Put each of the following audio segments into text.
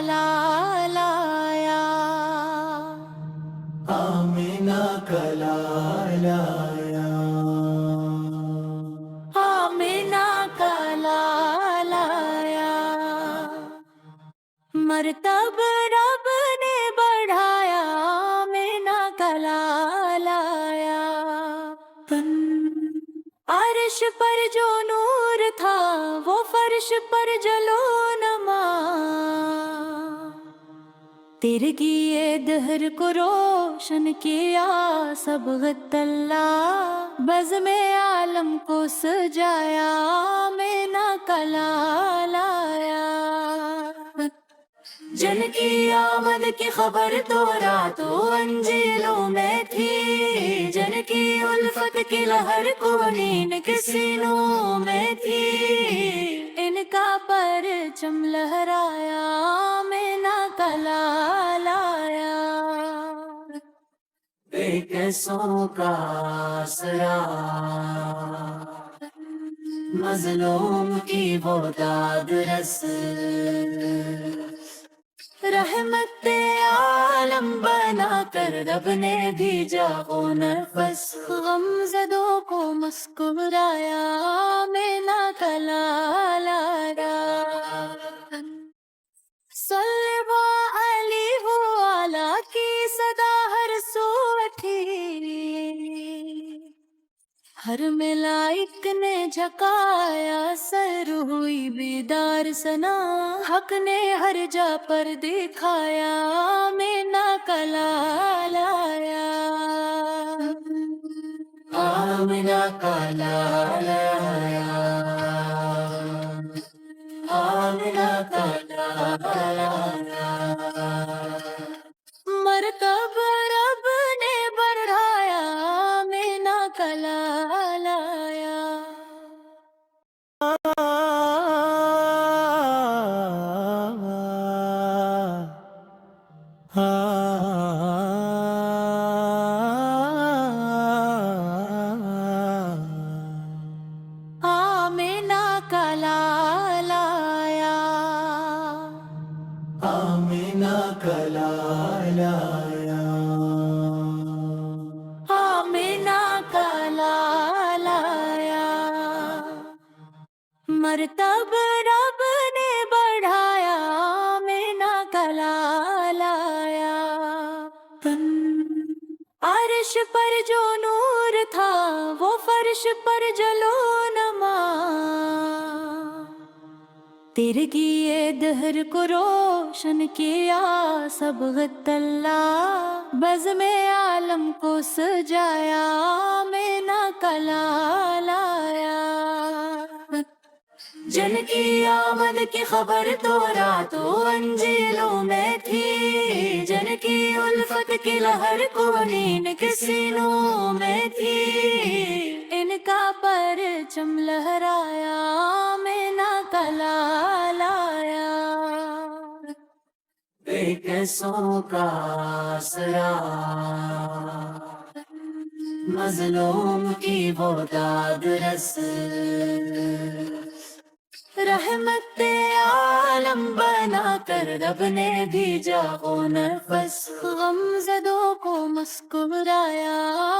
लाया, आमिना का लाया, आमिना का लाया। मर्तब रब ने बढ़ाया, आमिना का लाया। अर्श पर जो नूर था वो फर्श पर जलो नमा, तिरगी ये दहर को रोशन किया सबगत अल्लाह, बज़्म आलम को सजाया, आमिना का लाया। जन की आमद की खबर तो रातों अंजीलों में थी, जन की उल्फत की लहर को नीन के सीनों में थी, इनका परचम लहराया, आमिना का लाया। बेकसों का आसरा, मजलूम की वो दाद रस, रहमत आलम बना कर रब ने भेजा वो नफस, गमज़दों को मुस्कुराया, आमिना का लाया। सल्लल्लाहु अलैहि वाला की सदा हर सो उठी, हर मलाइक ने झकाया सर, हुई बेदार सना, हक ने हर जा पर दिखाया, आमिना का लाया। आमिना का लाया, आमिना का लाया। मर्तब रब ने बढ़ाया, आमिना का लाया। आमिना का लाया, आमिना का लाया, आमिना का लाया। मर्तब रब ने बढ़ाया, आमिना का लाया। अर्श पर जो नूर था वो फर्श पर जलो नमा, तिरगी ये दहर को रोशन किया सबगत अल्लाह, बज़्म आलम को सजाया, आमिना का लाया। जन की आमद की खबर तो रातों अंजीलों में थी, जन की उल्फत की लहर को नीन के सीनों में थी, इनका परचम लहराया, आमिना का लाया। बेकसों का आसरा, मजलूम की वो दाद रस, रहमत आलम बना कर रब ने भेजा वो नफस, गमज़दों को मुस्कुराया,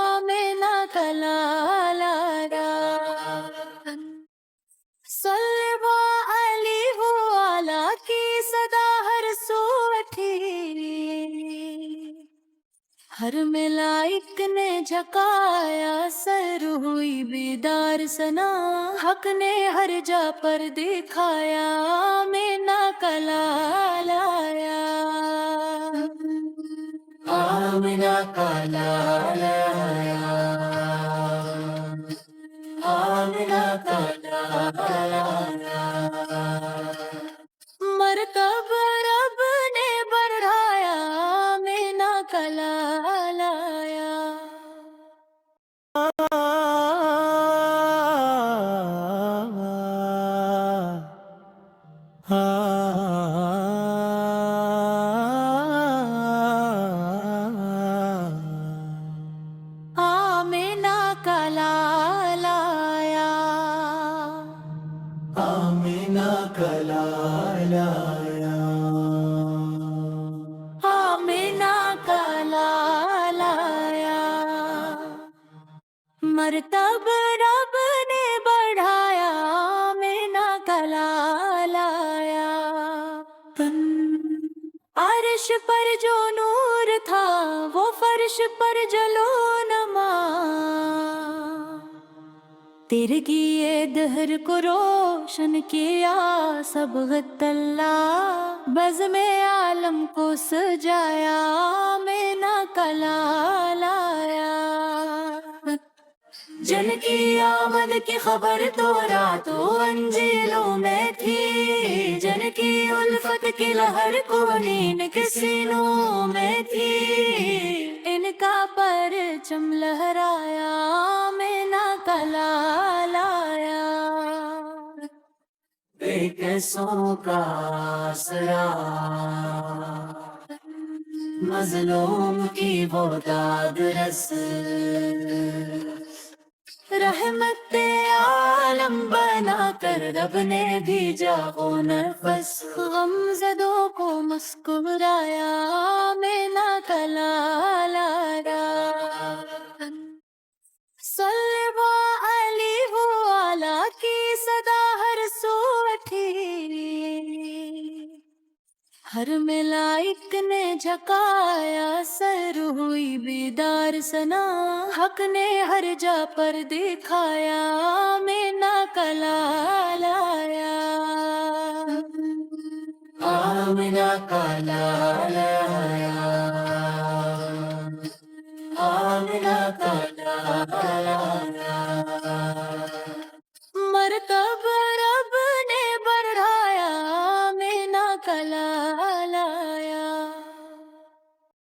आमिना का लाया। सल्लल्लाहु अलैहि वाला की सदा हर सो उठी, हर मलाइक ने झकाया सर, हुई बेदार सना, हक ने हर जा पर दिखाया, आमिना का लाया। आमिना का लाया, आमिना का लाया। मर्तब रब ने बढ़ाया, आमिना का लाया। आमिना का लाया, مرتب رب نے بڑھایا آمینہ کا لایا عرش پر جو نور تھا وہ فرش پر جلو نما تیرگی دہر کو روشن کیا صبغت اللہ بزم عالم کو سجایا آمینہ کا لایا جن کی آمد کی خبر تو راتوں انجیلوں میں تھی جن کی الفت کی لہر قرآن کے سینوں میں تھی ان کا پرچم لہرایا آمینہ کا لایا بے قصوں کا آسرا مظلوم کی وہ داد رس رحمت عالم بنا کر رب نے بھیجا وہ نفس غم زدوں کو مسکرایا آمینہ کا لایا صلی علیہ وآلہ کی صدا ہر سو اٹھی ہر ملائک نے جھکایا سر ہوئی بیدار سنا حق نے ہر جا پر دکھایا آمینہ کا لایا آمنہ کا لایا آمنہ کا لایا مرتب رب نے بڑھایا آمینہ کا لایا